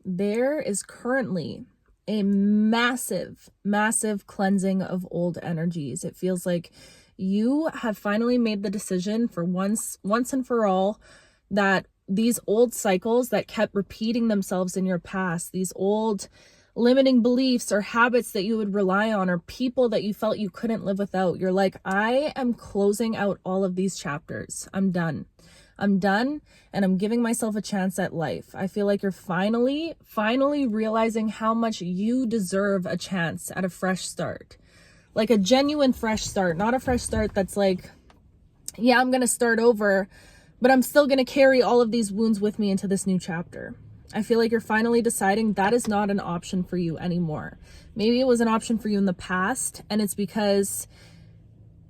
there is currently a massive, massive cleansing of old energies. It feels like you have finally made the decision for once and for all that these old cycles that kept repeating themselves in your past, these old limiting beliefs or habits that you would rely on, or people that you felt you couldn't live without, you're like, I am closing out all of these chapters. I'm done, and I'm giving myself a chance at life. I feel like you're finally realizing how much you deserve a chance at a fresh start. Like a genuine fresh start, not a fresh start that's like, yeah, I'm gonna start over, but I'm still gonna carry all of these wounds with me into this new chapter. I feel like you're finally deciding that is not an option for you anymore. Maybe it was an option for you in the past, and it's because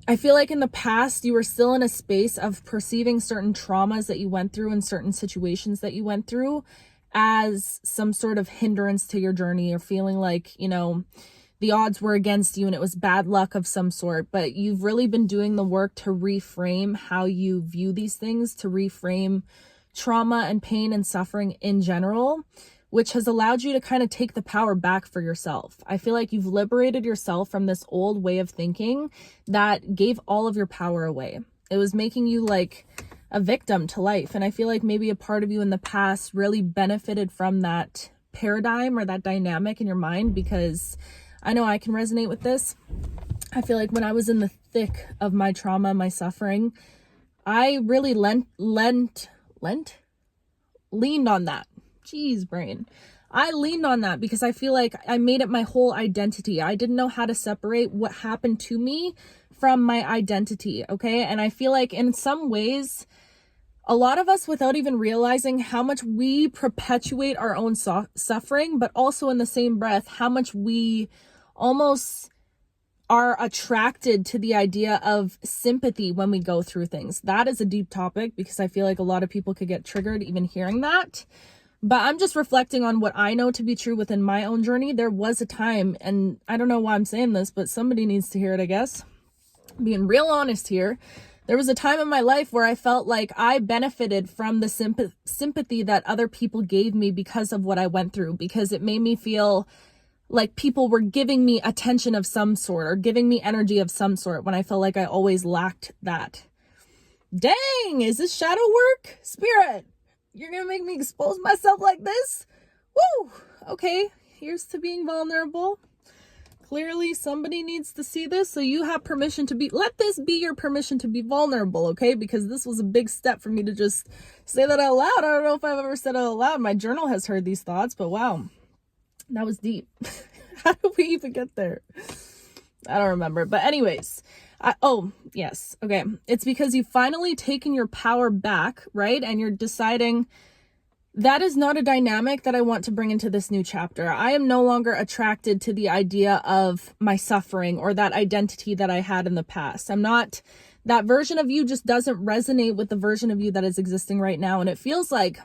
I feel like in the past you were still in a space of perceiving certain traumas that you went through and certain situations that you went through as some sort of hindrance to your journey, or feeling like, the odds were against you and it was bad luck of some sort. But you've really been doing the work to reframe how you view these things, to reframe trauma and pain and suffering in general, which has allowed you to kind of take the power back for yourself. I feel like you've liberated yourself from this old way of thinking that gave all of your power away. It was making you like a victim to life. And I feel like maybe a part of you in the past really benefited from that paradigm or that dynamic in your mind, because I know I can resonate with this. I feel like when I was in the thick of my trauma, my suffering, I really leaned on that. Jeez, brain. I leaned on that because I feel like I made it my whole identity. I didn't know how to separate what happened to me from my identity, okay? And I feel like in some ways, a lot of us, without even realizing how much we perpetuate our own suffering, but also in the same breath, how much we almost are attracted to the idea of sympathy when we go through things. That is a deep topic, because I feel like a lot of people could get triggered even hearing that. But I'm just reflecting on what I know to be true within my own journey. There was a time, and I don't know why I'm saying this, but somebody needs to hear it, I guess. Being real honest here. There was a time in my life where I felt like I benefited from the sympathy that other people gave me because of what I went through, because it made me feel like people were giving me attention of some sort or giving me energy of some sort, when I felt like I always lacked that. Dang, is this shadow work? Spirit, you're gonna make me expose myself like this? Woo! Okay, here's to being vulnerable. Clearly somebody needs to see this, so you have permission to let this be your permission to be vulnerable, okay? Because this was a big step for me to just say that out loud. I don't know if I've ever said it out loud. My journal has heard these thoughts, but wow, that was deep. How did we even get there? I don't remember. But anyways, yes. Okay. It's because you've finally taken your power back, right? And you're deciding that is not a dynamic that I want to bring into this new chapter. I am no longer attracted to the idea of my suffering or that identity that I had in the past. That version of you just doesn't resonate with the version of you that is existing right now. And it feels like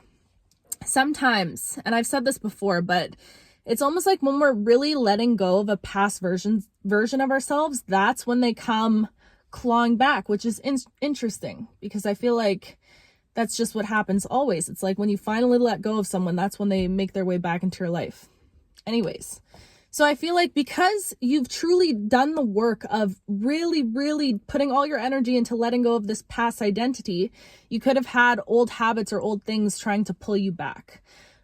sometimes, and I've said this before, but it's almost like when we're really letting go of a past version of ourselves, that's when they come clawing back, which is interesting, because I feel like that's just what happens always. It's like when you finally let go of someone, that's when they make their way back into your life. Anyways, so I feel like because you've truly done the work of really, really putting all your energy into letting go of this past identity, you could have had old habits or old things trying to pull you back.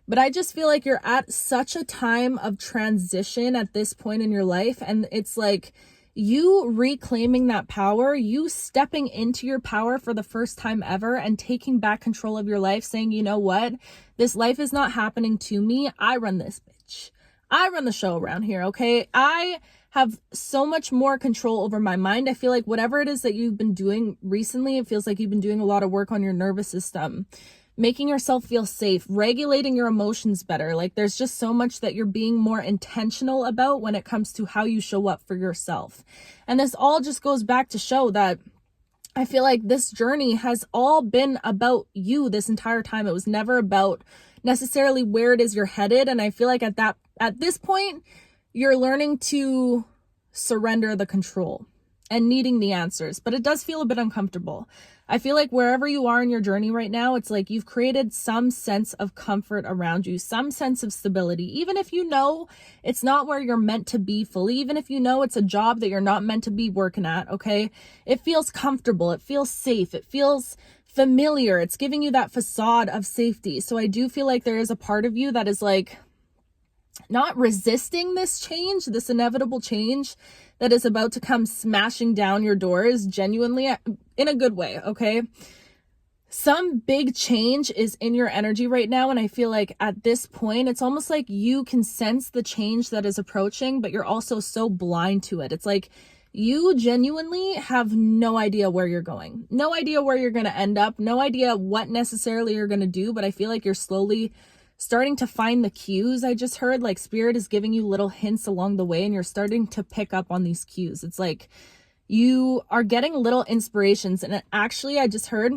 But I just feel like you're at such a time of transition at this point in your life. And it's like you reclaiming that power, you stepping into your power for the first time ever and taking back control of your life, saying, you know what? This life is not happening to me. I run this bitch. I run the show around here, okay? I have so much more control over my mind. I feel like whatever it is that you've been doing recently, it feels like you've been doing a lot of work on your nervous system, making yourself feel safe, regulating your emotions better. Like there's just so much that you're being more intentional about when it comes to how you show up for yourself. And this all just goes back to show that I feel like this journey has all been about you this entire time. It was never about necessarily where it is you're headed. And I feel like at this point, you're learning to surrender the control. and needing the answers, but it does feel a bit uncomfortable. I feel like wherever you are in your journey right now, it's like you've created some sense of comfort around you, some sense of stability, even if you know it's not where you're meant to be fully, even if you know it's a job that you're not meant to be working at, okay? It feels comfortable, it feels safe, it feels familiar, it's giving you that facade of safety. So I do feel like there is a part of you that is like not resisting this change, this inevitable change that is about to come smashing down your doors, genuinely in a good way, okay? Some big change is in your energy right now, and I feel like at this point, it's almost like you can sense the change that is approaching, but you're also so blind to it. It's like you genuinely have no idea where you're going, no idea where you're going to end up, no idea what necessarily you're going to do, but I feel like you're slowly starting to find the cues. I just heard like spirit is giving you little hints along the way, and you're starting to pick up on these cues. It's like you are getting little inspirations. And actually, I just heard,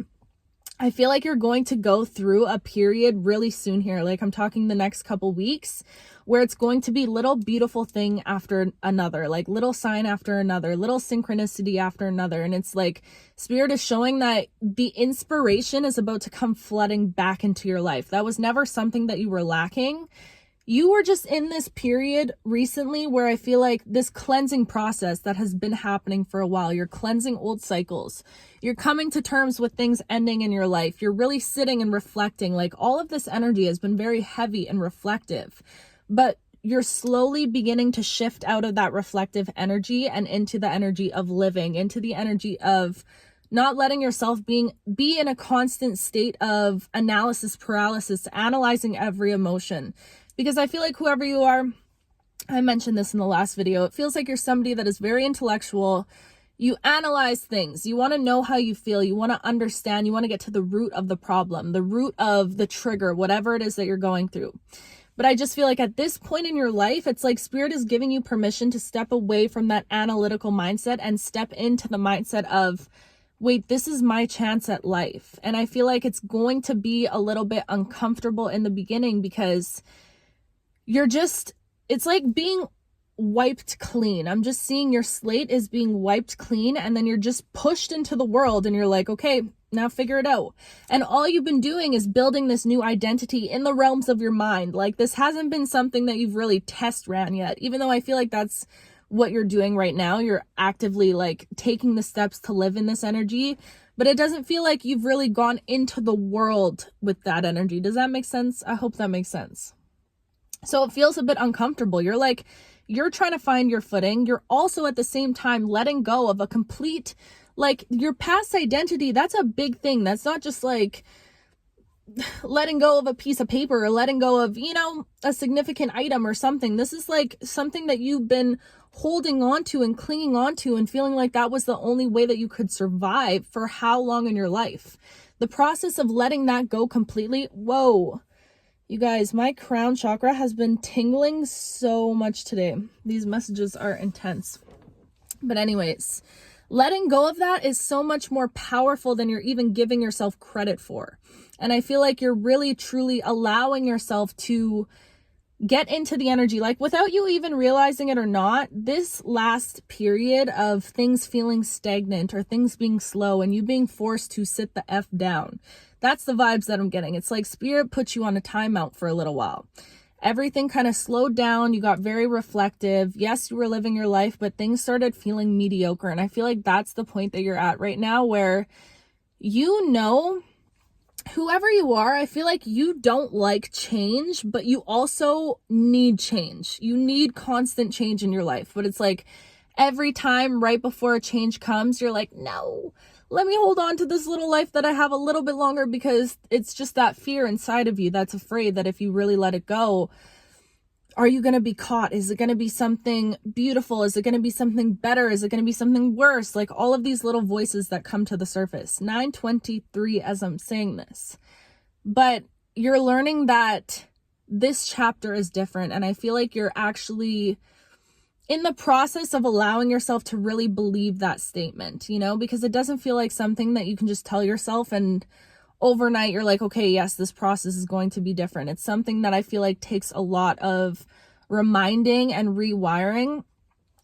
I feel like you're going to go through a period really soon here. Like I'm talking the next couple weeks, where it's going to be little beautiful thing after another, like little sign after another, little synchronicity after another. And it's like spirit is showing that the inspiration is about to come flooding back into your life. That was never something that you were lacking. You were just in this period recently where I feel like this cleansing process that has been happening for a while, you're cleansing old cycles, you're coming to terms with things ending in your life, you're really sitting and reflecting. Like all of this energy has been very heavy and reflective, but you're slowly beginning to shift out of that reflective energy and into the energy of living, into the energy of not letting yourself be in a constant state of analysis paralysis, analyzing every emotion. Because I feel like whoever you are, I mentioned this in the last video, it feels like you're somebody that is very intellectual. You analyze things. You want to know how you feel. You want to understand. You want to get to the root of the problem, the root of the trigger, whatever it is that you're going through. But I just feel like at this point in your life, it's like spirit is giving you permission to step away from that analytical mindset and step into the mindset of, wait, this is my chance at life. And I feel like it's going to be a little bit uncomfortable in the beginning because it's like being wiped clean. I'm just seeing your slate is being wiped clean, and then you're just pushed into the world and you're like, okay, now figure it out. And all you've been doing is building this new identity in the realms of your mind. Like this hasn't been something that you've really test ran yet, even though I feel like that's what you're doing right now. You're actively like taking the steps to live in this energy, but it doesn't feel like you've really gone into the world with that energy. Does that make sense? I hope that makes sense. So it feels a bit uncomfortable. You're trying to find your footing. You're also at the same time letting go of a complete, like your past identity. That's a big thing. That's not just like letting go of a piece of paper or letting go of, a significant item or something. This is like something that you've been holding on to and clinging on to and feeling like that was the only way that you could survive for how long in your life. The process of letting that go completely. Whoa. You guys, my crown chakra has been tingling so much today. These messages are intense. But anyways, letting go of that is so much more powerful than you're even giving yourself credit for. And I feel like you're really, truly allowing yourself to get into the energy, like without you even realizing it or not. This last period of things feeling stagnant or things being slow and you being forced to sit the F down, that's the vibes that I'm getting. It's like spirit put you on a timeout for a little while. Everything kind of slowed down. You got very reflective. Yes, you were living your life, but things started feeling mediocre. And I feel like that's the point that you're at right now, where whoever you are, I feel like you don't like change, but you also need change. You need constant change in your life. But it's like every time right before a change comes, you're like, no, let me hold on to this little life that I have a little bit longer, because it's just that fear inside of you that's afraid that if you really let it go, are you going to be caught? Is it going to be something beautiful? Is it going to be something better? Is it going to be something worse? Like all of these little voices that come to the surface. 9:23 as I'm saying this. But you're learning that this chapter is different. And I feel like you're actually in the process of allowing yourself to really believe that statement, because it doesn't feel like something that you can just tell yourself and overnight you're like, okay, yes, this process is going to be different. It's something that I feel like takes a lot of reminding and rewiring.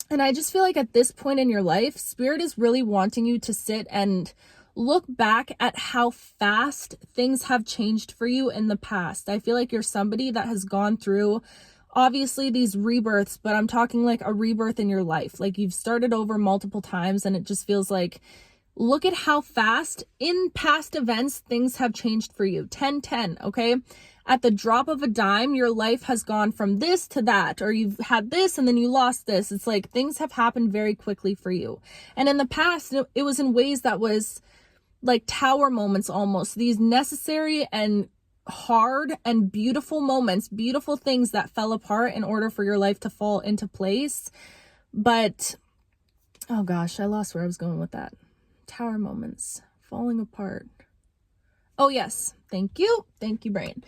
And I just feel like at this point in your life, Spirit is really wanting you to sit and look back at how fast things have changed for you in the past. I feel like you're somebody that has gone through obviously these rebirths, but I'm talking like a rebirth in your life. Like you've started over multiple times, and it just feels like, look at how fast in past events things have changed for you. 10-10, okay? At the drop of a dime, your life has gone from this to that, or you've had this and then you lost this. It's like things have happened very quickly for you. And in the past, it was in ways that was like tower moments almost. These necessary and hard and beautiful moments, beautiful things that fell apart in order for your life to fall into place. But, oh gosh, I lost where I was going with that. Tower moments, falling apart. Oh yes, thank you brain.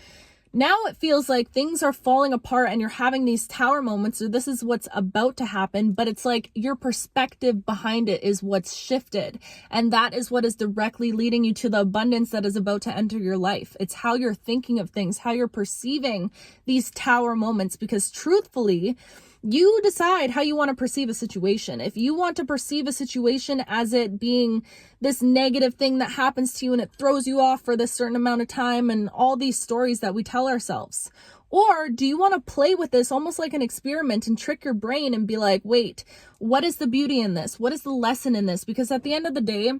Now it feels like things are falling apart and you're having these tower moments, or this is what's about to happen, but it's like your perspective behind it is what's shifted. And that is what is directly leading you to the abundance that is about to enter your life. It's how you're thinking of things, how you're perceiving these tower moments, because truthfully, you decide how you want to perceive a situation. If you want to perceive a situation as it being this negative thing that happens to you and it throws you off for this certain amount of time and all these stories that we tell ourselves, or do you want to play with this almost like an experiment and trick your brain and be like, wait, what is the beauty in this? What is the lesson in this? Because at the end of the day,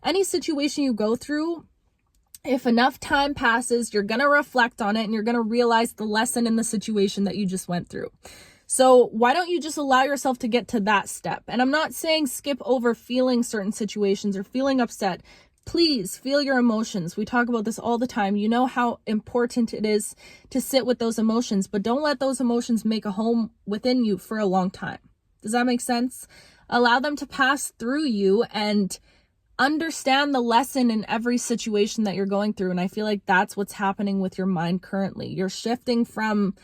any situation you go through, if enough time passes, you're going to reflect on it and you're going to realize the lesson in the situation that you just went through. So why don't you just allow yourself to get to that step? And I'm not saying skip over feeling certain situations or feeling upset. Please feel your emotions. We talk about this all the time. You know how important it is to sit with those emotions, but don't let those emotions make a home within you for a long time. Does that make sense? Allow them to pass through you and understand the lesson in every situation that you're going through. And I feel like that's what's happening with your mind currently. You're shifting from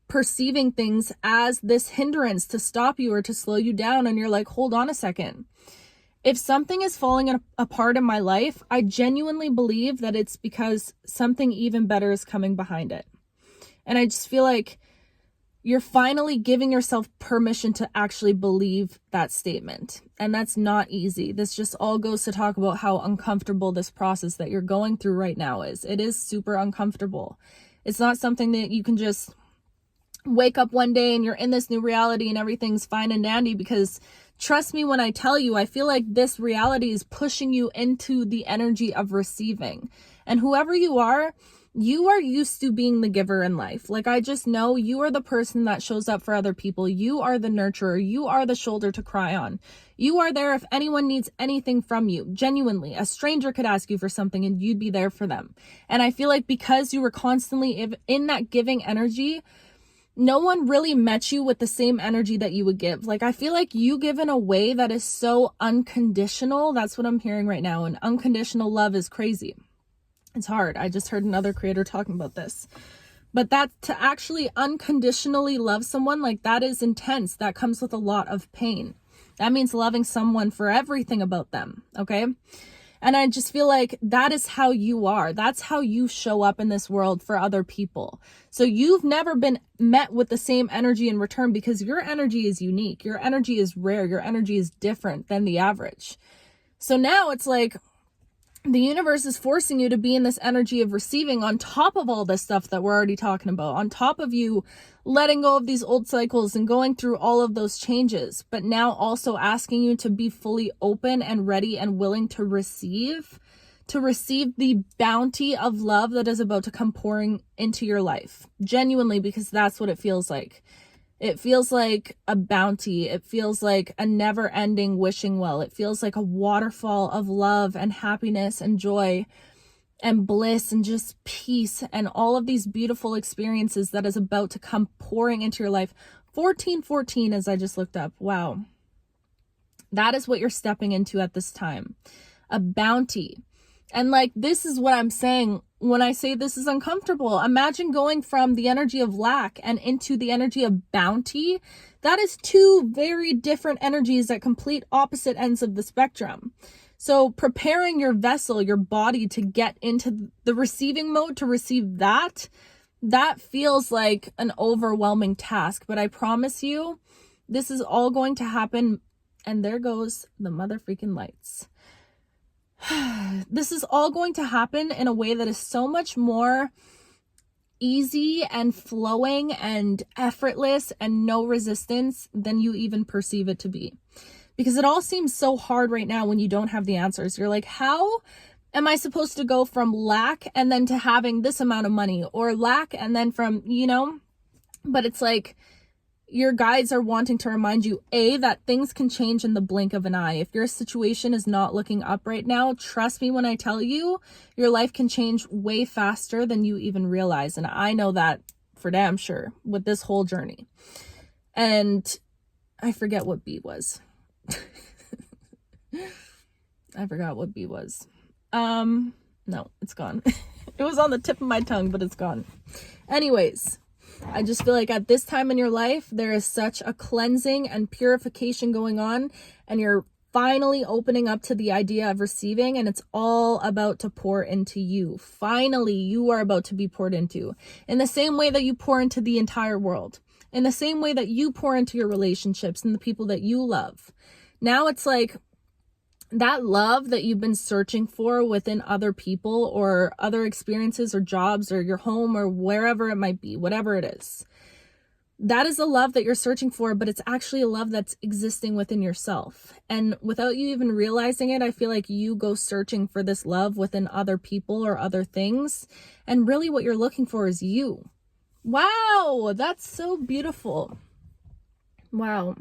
perceiving things as this hindrance to stop you or to slow you down. And you're like, hold on a second. If something is falling apart in my life, I genuinely believe that it's because something even better is coming behind it. And I just feel like you're finally giving yourself permission to actually believe that statement. And that's not easy. This just all goes to talk about how uncomfortable this process that you're going through right now is. It is super uncomfortable. It's not something that you can just wake up one day and you're in this new reality and everything's fine and dandy, because trust me when I tell you, I feel like this reality is pushing you into the energy of receiving. And whoever you are used to being the giver in life. Like, I just know you are the person that shows up for other people. You are the nurturer. You are the shoulder to cry on. You are there if anyone needs anything from you. Genuinely, a stranger could ask you for something and you'd be there for them. And I feel like because you were constantly in that giving energy, no one really met you with the same energy that you would give. Like, I feel like you give in a way that is so unconditional. That's what I'm hearing right now. And unconditional love is crazy. It's hard. I just heard another creator talking about this. But that to actually unconditionally love someone, like, that is intense. That comes with a lot of pain. That means loving someone for everything about them. Okay. And I just feel like that is how you are. That's how you show up in this world for other people. So you've never been met with the same energy in return, because your energy is unique. Your energy is rare. Your energy is different than the average. So now it's like the universe is forcing you to be in this energy of receiving on top of all this stuff that we're already talking about, on top of you letting go of these old cycles and going through all of those changes, but now also asking you to be fully open and ready and willing to receive the bounty of love that is about to come pouring into your life. Genuinely, because that's what it feels like. It feels like a bounty. It feels like a never-ending wishing well. It feels like a waterfall of love and happiness and joy and bliss and just peace and all of these beautiful experiences that is about to come pouring into your life. 1414, as I just looked up. Wow. That is what you're stepping into at this time. A bounty. And like, this is what I'm saying when I say this is uncomfortable. Imagine going from the energy of lack and into the energy of bounty. That is two very different energies at complete opposite ends of the spectrum. So preparing your vessel, your body, to get into the receiving mode, to receive that feels like an overwhelming task. But I promise you, This is all going to happen. And there goes the mother freaking lights. This is all going to happen in a way that is so much more easy and flowing and effortless and no resistance than you even perceive it to be. Because it all seems so hard right now when you don't have the answers. You're like, how am I supposed to go from lack and then to having this amount of money, or lack and then from, but it's like your guides are wanting to remind you, that things can change in the blink of an eye. If your situation is not looking up right now, trust me when I tell you, your life can change way faster than you even realize. And I know that for damn sure with this whole journey. And I forget what B was. I forgot what B was. No, it's gone. It was on the tip of my tongue, but it's gone. Anyways, I just feel like at this time in your life, there is such a cleansing and purification going on, and you're finally opening up to the idea of receiving, and it's all about to pour into you. Finally, you are about to be poured into in the same way that you pour into the entire world, in the same way that you pour into your relationships and the people that you love. Now it's like that love that you've been searching for within other people or other experiences or jobs or your home or wherever it might be, whatever it is. That is a love that you're searching for, but it's actually a love that's existing within yourself. And without you even realizing it, I feel like you go searching for this love within other people or other things. And really what you're looking for is you. Wow, that's so beautiful. Wow.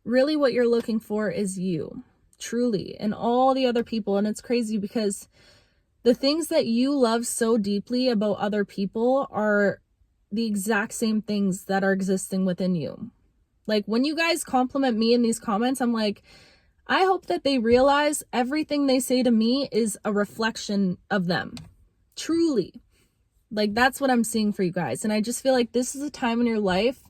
Really what you're looking for is you. Truly, and all the other people. And it's crazy because the things that you love so deeply about other people are the exact same things that are existing within you. Like when you guys compliment me in these comments, I'm like, I hope that they realize everything they say to me is a reflection of them. Truly. Like that's what I'm seeing for you guys. And I just feel like this is a time in your life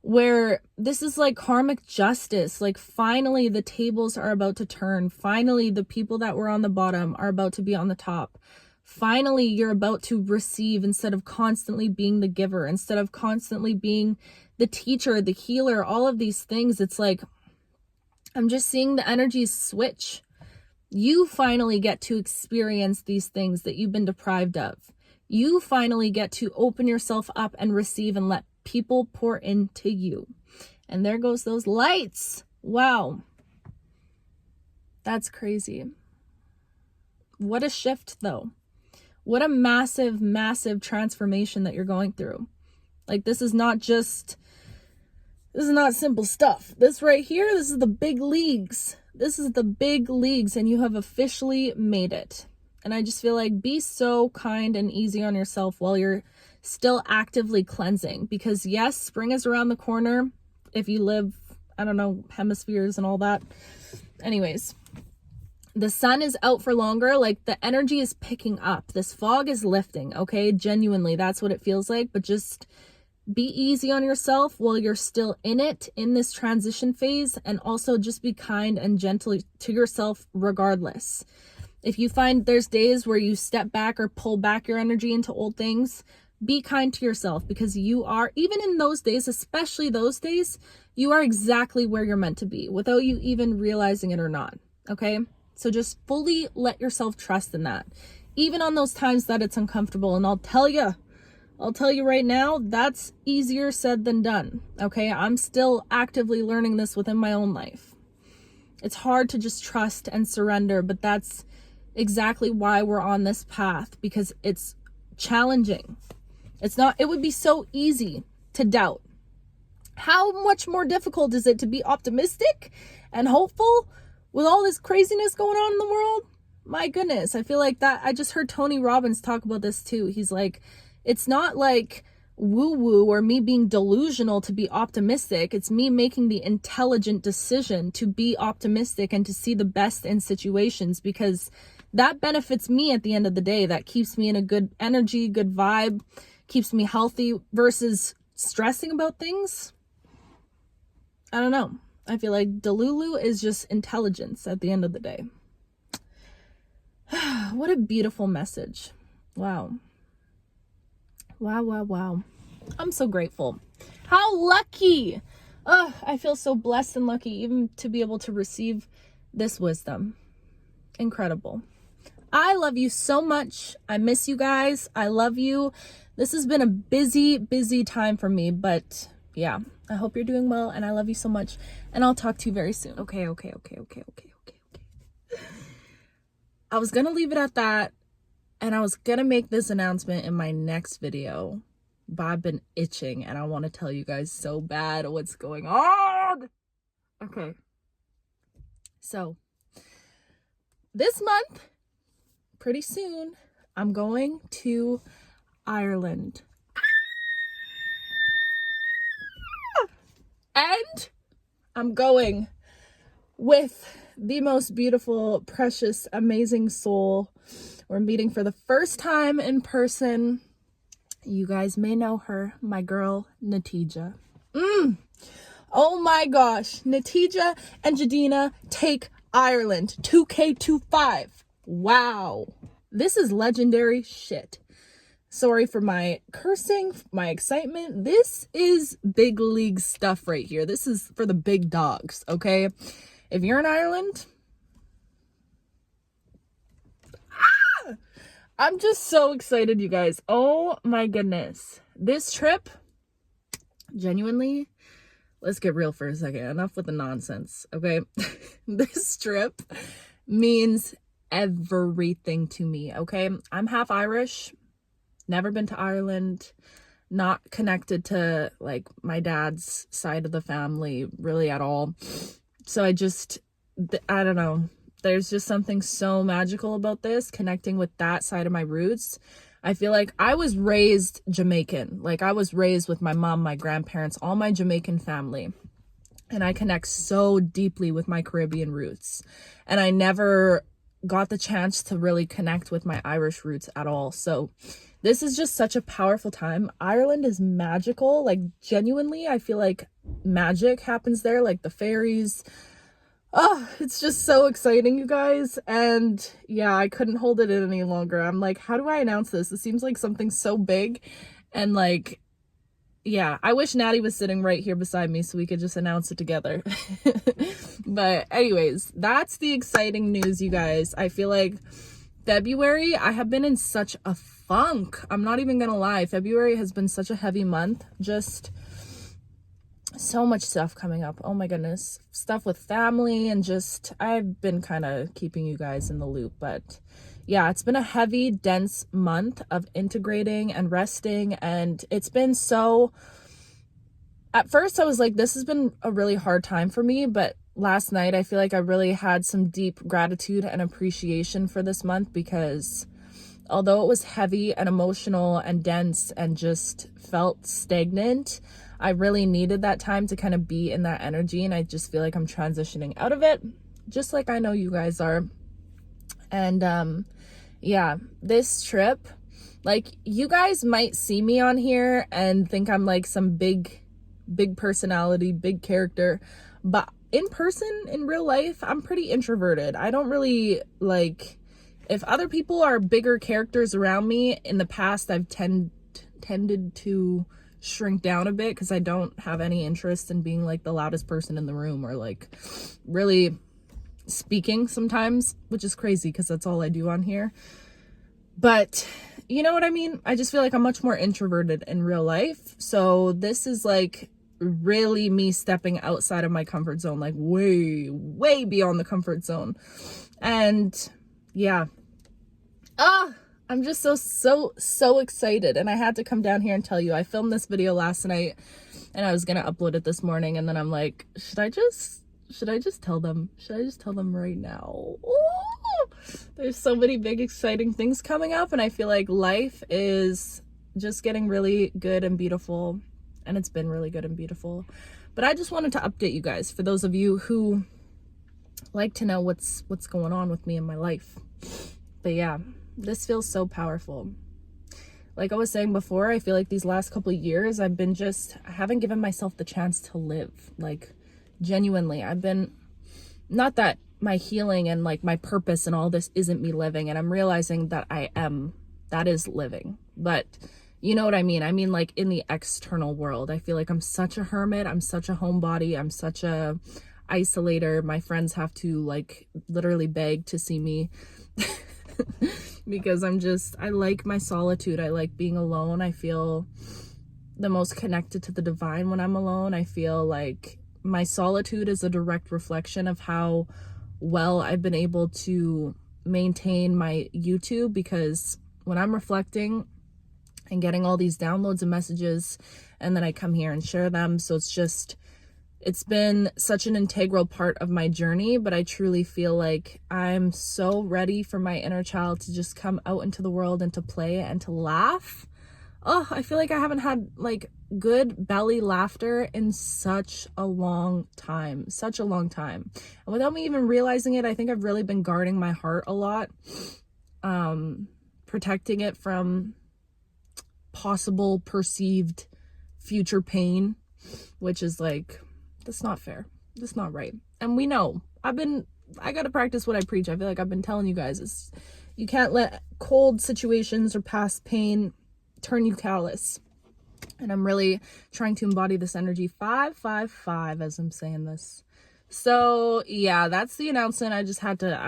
where this is like karmic justice. Like finally the tables are about to turn. Finally the people that were on the bottom are about to be on the top. Finally you're about to receive instead of constantly being the giver, instead of constantly being the teacher, the healer, all of these things. It's like I'm just seeing the energies switch. You finally get to experience these things that you've been deprived of. You finally get to open yourself up and receive and let people pour into you. And there goes those lights. Wow. That's crazy. What a shift though. What a massive, massive transformation that you're going through. Like this is not simple stuff. This right here, this is the big leagues. This is the big leagues and you have officially made it. And I just feel like be so kind and easy on yourself while you're still actively cleansing, because yes, spring is around the corner if you live, I don't know, hemispheres and all that. Anyways, the sun is out for longer. Like the energy is picking up. This fog is lifting. Okay. Genuinely, that's what it feels like. But just be easy on yourself while you're still in it, in this transition phase. And also just be kind and gentle to yourself regardless. If you find there's days where you step back or pull back your energy into old things, be kind to yourself, because you are, even in those days, especially those days, you are exactly where you're meant to be without you even realizing it or not. Okay. So just fully let yourself trust in that, even on those times that it's uncomfortable. And I'll tell you right now, that's easier said than done. Okay. I'm still actively learning this within my own life. It's hard to just trust and surrender, but that's exactly why we're on this path, because it's challenging. It would be so easy to doubt. How much more difficult is it to be optimistic and hopeful with all this craziness going on in the world? My goodness, I feel like that. I just heard Tony Robbins talk about this too. He's like, it's not like woo-woo or me being delusional to be optimistic. It's me making the intelligent decision to be optimistic and to see the best in situations, because that benefits me at the end of the day. That keeps me in a good energy, good vibe, keeps me healthy, versus stressing about things. I don't know. I feel like Delulu is just intelligence at the end of the day. What a beautiful message. Wow. Wow, wow, wow. I'm so grateful. How lucky. I feel so blessed and lucky even to be able to receive this wisdom. Incredible. I love you so much. I miss you guys. I love you. This has been a busy, busy time for me, but yeah, I hope you're doing well, and I love you so much, and I'll talk to you very soon. Okay. I was gonna leave it at that, and I was gonna make this announcement in my next video, but I've been itching, and I want to tell you guys so bad what's going on. Okay. So, this month, pretty soon, I'm going to Ireland. And I'm going with the most beautiful, precious, amazing soul. We're meeting for the first time in person. You guys may know her, my girl, Natija. Oh my gosh. Natija and Jadina take Ireland. 2K25. Wow. This is legendary shit. Sorry for my cursing, my excitement. This is big league stuff right here. This is for the big dogs, okay? If you're in Ireland, I'm just so excited, you guys. Oh my goodness. This trip, genuinely, let's get real for a second. Enough with the nonsense, okay? This trip means everything to me, okay? I'm half Irish. Never been to Ireland, not connected to like my dad's side of the family really at all. So I don't know. There's just something so magical about this, connecting with that side of my roots. I feel like I was raised Jamaican. Like I was raised with my mom, my grandparents, all my Jamaican family. And I connect so deeply with my Caribbean roots. And I never got the chance to really connect with my Irish roots at all. So this is just such a powerful time. Ireland is magical. Like genuinely, I feel like magic happens there, like the fairies. Oh, it's just so exciting, you guys. And yeah, I couldn't hold it in any longer. I'm like, how do I announce this? It seems like something so big. And like, yeah, I wish Natty was sitting right here beside me so we could just announce it together. But anyways, that's the exciting news, you guys. I feel like February, I have been in such a funk. I'm not even gonna lie. February has been such a heavy month. Just so much stuff coming up. Oh my goodness. Stuff with family and just, I've been kind of keeping you guys in the loop. But yeah, it's been a heavy, dense month of integrating and resting. And it's been so, at first I was like, this has been a really hard time for me. But last night, I feel like I really had some deep gratitude and appreciation for this month, because although it was heavy and emotional and dense and just felt stagnant, I really needed that time to kind of be in that energy. And I just feel like I'm transitioning out of it, just like I know you guys are. And yeah, this trip, like you guys might see me on here and think I'm like some big personality, big character, but in person, in real life, I'm pretty introverted. I don't really like, if other people are bigger characters around me, in the past I've tended to shrink down a bit because I don't have any interest in being like the loudest person in the room or like really speaking sometimes, which is crazy because that's all I do on here. But you know what I mean? I just feel like I'm much more introverted in real life. So this is like really me stepping outside of my comfort zone, like way beyond the comfort zone. And yeah, I'm just so excited. And I had to come down here and tell you, I filmed this video last night and I was gonna upload it this morning, and then I'm like, should I just tell them? Should I just tell them right now? Ooh, there's so many big exciting things coming up, and I feel like life is just getting really good and beautiful, and it's been really good and beautiful. But I just wanted to update you guys, for those of you who like to know what's going on with me in my life. But yeah, this feels so powerful. Like I was saying before, I feel like these last couple of years I haven't given myself the chance to live. Like genuinely, I've been, not that my healing and like my purpose and all this isn't me living, and I'm realizing that that is living. But You know what I mean? I mean, like in the external world. I feel like I'm such a hermit. I'm such a homebody. I'm such a isolator. My friends have to like literally beg to see me because I like my solitude. I like being alone. I feel the most connected to the divine when I'm alone. I feel like my solitude is a direct reflection of how well I've been able to maintain my YouTube, because when I'm reflecting and getting all these downloads and messages, and then I come here and share them. So it's been such an integral part of my journey, but I truly feel like I'm so ready for my inner child to just come out into the world and to play and to laugh. Oh, I feel like I haven't had like good belly laughter in such a long time. And without me even realizing it, I think I've really been guarding my heart a lot, protecting it from possible perceived future pain, which is like, that's not fair. That's not right. And we know, I gotta practice what I preach. I feel like I've been telling you guys, you can't let cold situations or past pain turn you callous. And I'm really trying to embody this energy 555 as I'm saying this. So yeah, that's the announcement. I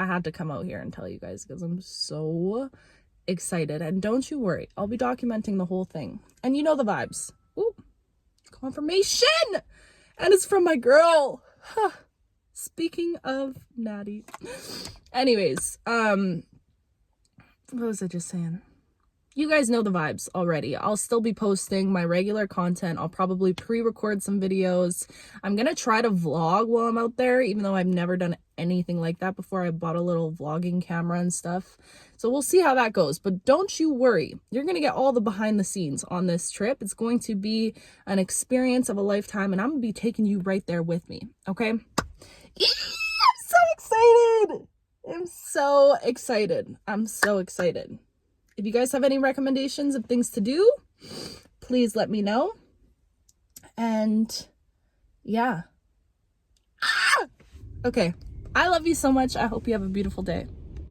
had to come out here and tell you guys because I'm so excited. And don't you worry, I'll be documenting the whole thing. And you know the vibes. Ooh, confirmation! And it's from my girl. Huh. Speaking of Natty. Anyways, what was I just saying? You guys know the vibes already. I'll still be posting my regular content. I'll probably pre-record some videos. I'm gonna try to vlog while I'm out there, even though I've never done anything like that before. I bought a little vlogging camera and stuff. So we'll see how that goes. But don't you worry. You're gonna get all the behind the scenes on this trip. It's going to be an experience of a lifetime, and I'm gonna be taking you right there with me, okay? I'm so excited! I'm so excited. If you guys have any recommendations of things to do, please let me know. And yeah. Okay. I love you so much. I hope you have a beautiful day.